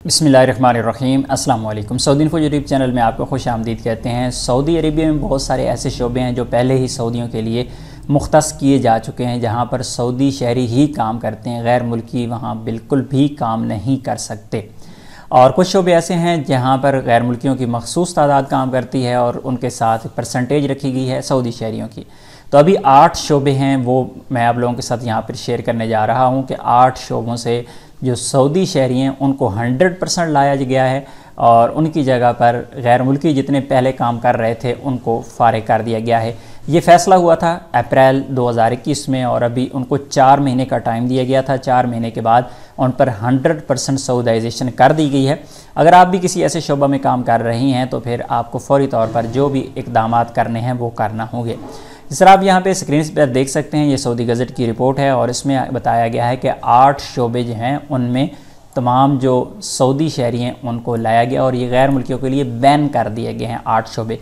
बिस्मिल्लाहिर्रहमानिर्रहीम अस्सलाम वालेकुम। सऊदी इन्फो यूट्यूब चैनल में आपको खुश आमदीद कहते हैं। सऊदी अरेबिया में बहुत सारे ऐसे शोबे हैं जो पहले ही सऊदियों के लिए मुख्तस किए जा चुके हैं, जहां पर सऊदी शहरी ही काम करते हैं, गैर मुल्की वहां बिल्कुल भी काम नहीं कर सकते। और कुछ शोबे ऐसे हैं जहां पर गैर मुल्कियों की मखसूस तादाद काम करती है और उनके साथ परसेंटेज रखी गई है सऊदी शहरियों की। तो अभी 8 शोबे हैं, वो मैं आप लोगों के साथ यहाँ पर शेयर करने जा रहा हूँ कि 8 शोबों से जो सऊदी शहरी हैं उनको 100% लाया गया है और उनकी जगह पर गैर मुल्की जितने पहले काम कर रहे थे उनको फारिग कर दिया गया है। ये फ़ैसला हुआ था अप्रैल 2021 में और अभी उनको 4 महीने का टाइम दिया गया था। 4 महीने के बाद उन पर 100% सऊदाइजेशन कर दी गई है। अगर आप भी किसी ऐसे शोबा में काम कर रही हैं तो फिर आपको फ़ौरी तौर पर जो भी इक़दामात करने हैं वो करना होंगे। जिस तरह आप यहाँ पे स्क्रीन पर देख सकते हैं, ये सऊदी गज़ट की रिपोर्ट है और इसमें बताया गया है कि 8 शोबे जो हैं उनमें तमाम जो सऊदी शहरी हैं उनको लाया गया और ये गैर मुल्कियों के लिए बैन कर दिए गए हैं 8 शोबे।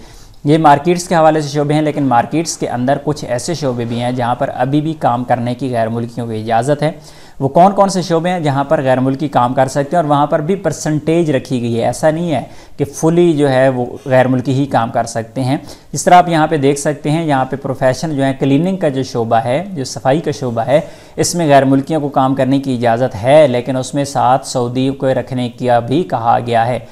ये मार्केट्स के हवाले से शोबे हैं, लेकिन मार्केट्स के अंदर कुछ ऐसे शोबे भी हैं जहाँ पर अभी भी काम करने की गैर मुल्कियों को इजाज़त है। वो कौन कौन से शोबे हैं जहाँ पर गैर मुल्की काम कर सकते हैं और वहाँ पर भी परसेंटेज रखी गई है। ऐसा नहीं है कि फुली जो है वो गैर मुल्की ही काम कर सकते हैं। इस तरह आप यहाँ पे देख सकते हैं, यहाँ पे प्रोफेशन जो है क्लीनिंग का जो शोबा है, जो सफाई का शोबा है, इसमें गैर मुल्कियों को काम करने की इजाज़त है, लेकिन उसमें साथ सऊदी को रखने का भी कहा गया है।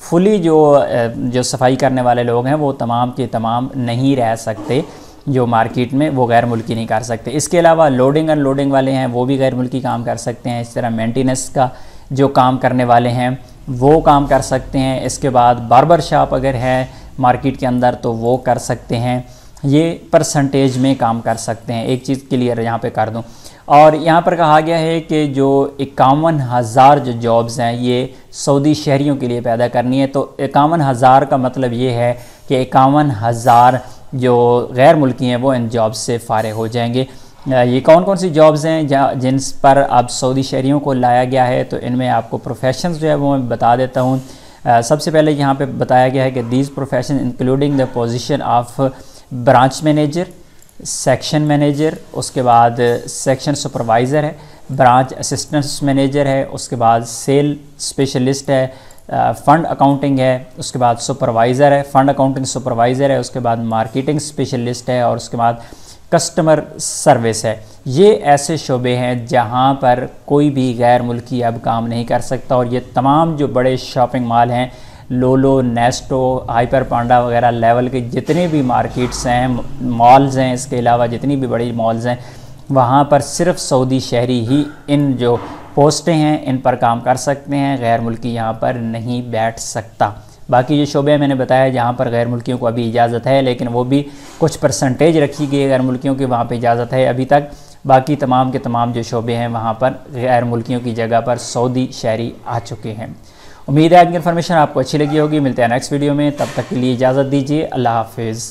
फुली जो सफाई करने वाले लोग हैं वो तमाम के तमाम नहीं रह सकते, जो मार्केट में वो गैर मुल्की नहीं कर सकते। इसके अलावा लोडिंग अनलोडिंग वाले हैं वो भी गैर मुल्की काम कर सकते हैं। इस तरह मेंटेनेंस का जो काम करने वाले हैं वो काम कर सकते हैं। इसके बाद बार्बर शॉप अगर है मार्केट के अंदर तो वो कर सकते हैं। ये परसेंटेज में काम कर सकते हैं। एक चीज़ क्लियर यहाँ पे कर दूँ, और यहाँ पर कहा गया है कि जो 51,000 जो जॉब्स हैं ये सऊदी शहरियों के लिए पैदा करनी है। तो 51,000 का मतलब ये है कि 51,000 जो गैर मुल्की हैं वो इन जॉब्स से फारिग हो जाएंगे। ये कौन कौन सी जॉब्स हैं जिन पर अब सऊदी शहरियों को लाया गया है, तो इनमें आपको प्रोफेशंस जो है वो मैं बता देता हूँ। सबसे पहले यहाँ पे बताया गया है कि these profession including the position of branch manager, section manager, उसके बाद सेक्शन सुपरवाइज़र है, ब्रांच असिस्टेंट मैनेजर है, उसके बाद सेल स्पेशलिस्ट है, फ़ंड अकाउंटिंग है, उसके बाद सुपरवाइज़र है, फ़ंड अकाउंटिंग सुपरवाइज़र है, उसके बाद मार्केटिंग स्पेशलिस्ट है और उसके बाद कस्टमर सर्विस है। ये ऐसे शोबे हैं जहां पर कोई भी गैर मुल्की अब काम नहीं कर सकता और ये तमाम जो बड़े शॉपिंग मॉल हैं, लोलो, नेस्टो, हाइपर पांडा वगैरह लेवल के जितने भी मार्केट्स हैं, मॉल्स हैं, इसके अलावा जितनी भी बड़ी मॉल्स हैं, वहाँ पर सिर्फ सऊदी शहरी ही इन जो पोस्टें हैं इन पर काम कर सकते हैं। गैर मुल्की यहाँ पर नहीं बैठ सकता। बाकी जो शोबे मैंने बताया जहाँ पर गैर मुल्कियों को अभी इजाज़त है, लेकिन वो भी कुछ परसेंटेज रखी गई है गैर मुल्कियों की, वहाँ पे इजाज़त है अभी तक। बाकी तमाम के तमाम जो शोबे हैं वहाँ पर गैर मुल्कियों की जगह पर सऊदी शहरी आ चुके हैं। उम्मीद है आज की इन्फॉर्मेशन आपको अच्छी लगी होगी। मिलते हैं नेक्स्ट वीडियो में, तब तक के लिए इजाज़त दीजिए। अल्लाह हाफिज़।